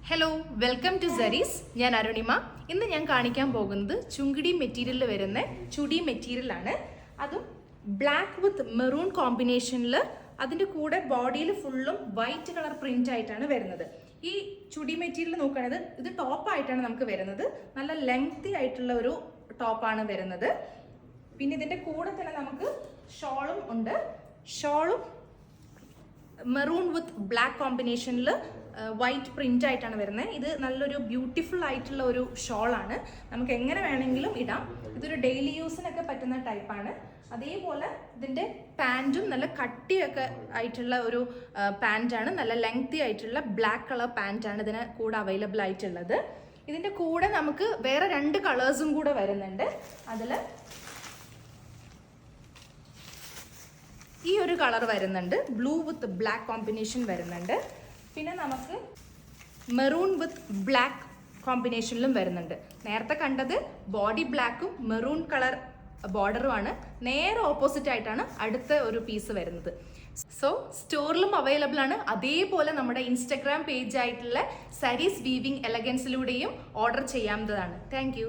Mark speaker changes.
Speaker 1: Hello welcome to സരീസ്. ഞാൻ അരുണിമ. ഇന്ന് ഞാൻ കാണിക്കാൻ പോകുന്നത് ചുങ്കിടി മെറ്റീരിയലിൽ വരുന്ന ചുടി മെറ്റീരിയലാണ്. അതും ബ്ലാക്ക് വിത്ത് മെറൂൺ കോമ്പിനേഷനിൽ, അതിൻ്റെ കൂടെ ബോഡിയിൽ ഫുള്ളും വൈറ്റ് കളർ പ്രിന്റ് ആയിട്ടാണ് വരുന്നത്. ഈ ചുടി മെറ്റീരിയൽ നോക്കുകയാണെങ്കിൽ ഇത് ടോപ്പായിട്ടാണ് നമുക്ക് വരുന്നത്. നല്ല ലെങ്തി ആയിട്ടുള്ള ഒരു ടോപ്പാണ് വരുന്നത്. പിന്നെ ഇതിൻ്റെ കൂടെ തന്നെ നമുക്ക് ഷോളും ഉണ്ട്. ഷോളും മെറൂൺ വിത്ത് ബ്ലാക്ക് കോമ്പിനേഷനിൽ വൈറ്റ് പ്രിന്റ് ആയിട്ടാണ് വരുന്നത്. ഇത് നല്ലൊരു ബ്യൂട്ടിഫുൾ ആയിട്ടുള്ള ഒരു ഷോളാണ്. നമുക്ക് എങ്ങനെ വേണമെങ്കിലും ഇടാം. ഇതൊരു ഡെയിലി യൂസിനൊക്കെ പറ്റുന്ന ടൈപ്പാണ്. അതേപോലെ ഇതിൻ്റെ പാൻറ്റും നല്ല കട്ടിയൊക്കെ ആയിട്ടുള്ള ഒരു പാൻറ്റാണ്. നല്ല ലെങ്തി ആയിട്ടുള്ള ബ്ലാക്ക് കളർ പാൻറ്റാണ് ഇതിന് കൂടെ അവൈലബിൾ ആയിട്ടുള്ളത്. ഇതിൻ്റെ കൂടെ നമുക്ക് വേറെ 2 കളേഴ്സും കൂടെ വരുന്നുണ്ട്. അതിൽ ഈ ഒരു കളർ വരുന്നുണ്ട്, ബ്ലൂ വിത്ത് ബ്ലാക്ക് കോമ്പിനേഷൻ വരുന്നുണ്ട്. പിന്നെ നമുക്ക് മെറൂൺ വിത്ത് ബ്ലാക്ക് കോമ്പിനേഷനിലും വരുന്നുണ്ട്. നേരത്തെ കണ്ടത് ബോഡി ബ്ലാക്കും മെറൂൺ കളർ ബോർഡറുമാണ്. നേരെ ഓപ്പോസിറ്റ് ആയിട്ടാണ് അടുത്ത ഒരു പീസ് വരുന്നത്. സോ സ്റ്റോറിലും അവൈലബിൾ ആണ്. അതേപോലെ നമ്മുടെ ഇൻസ്റ്റഗ്രാം പേജ് ആയിട്ടുള്ള സരീസ് വീവിംഗ് എലഗൻസിലൂടെയും ഓർഡർ ചെയ്യാവുന്നതാണ്. താങ്ക്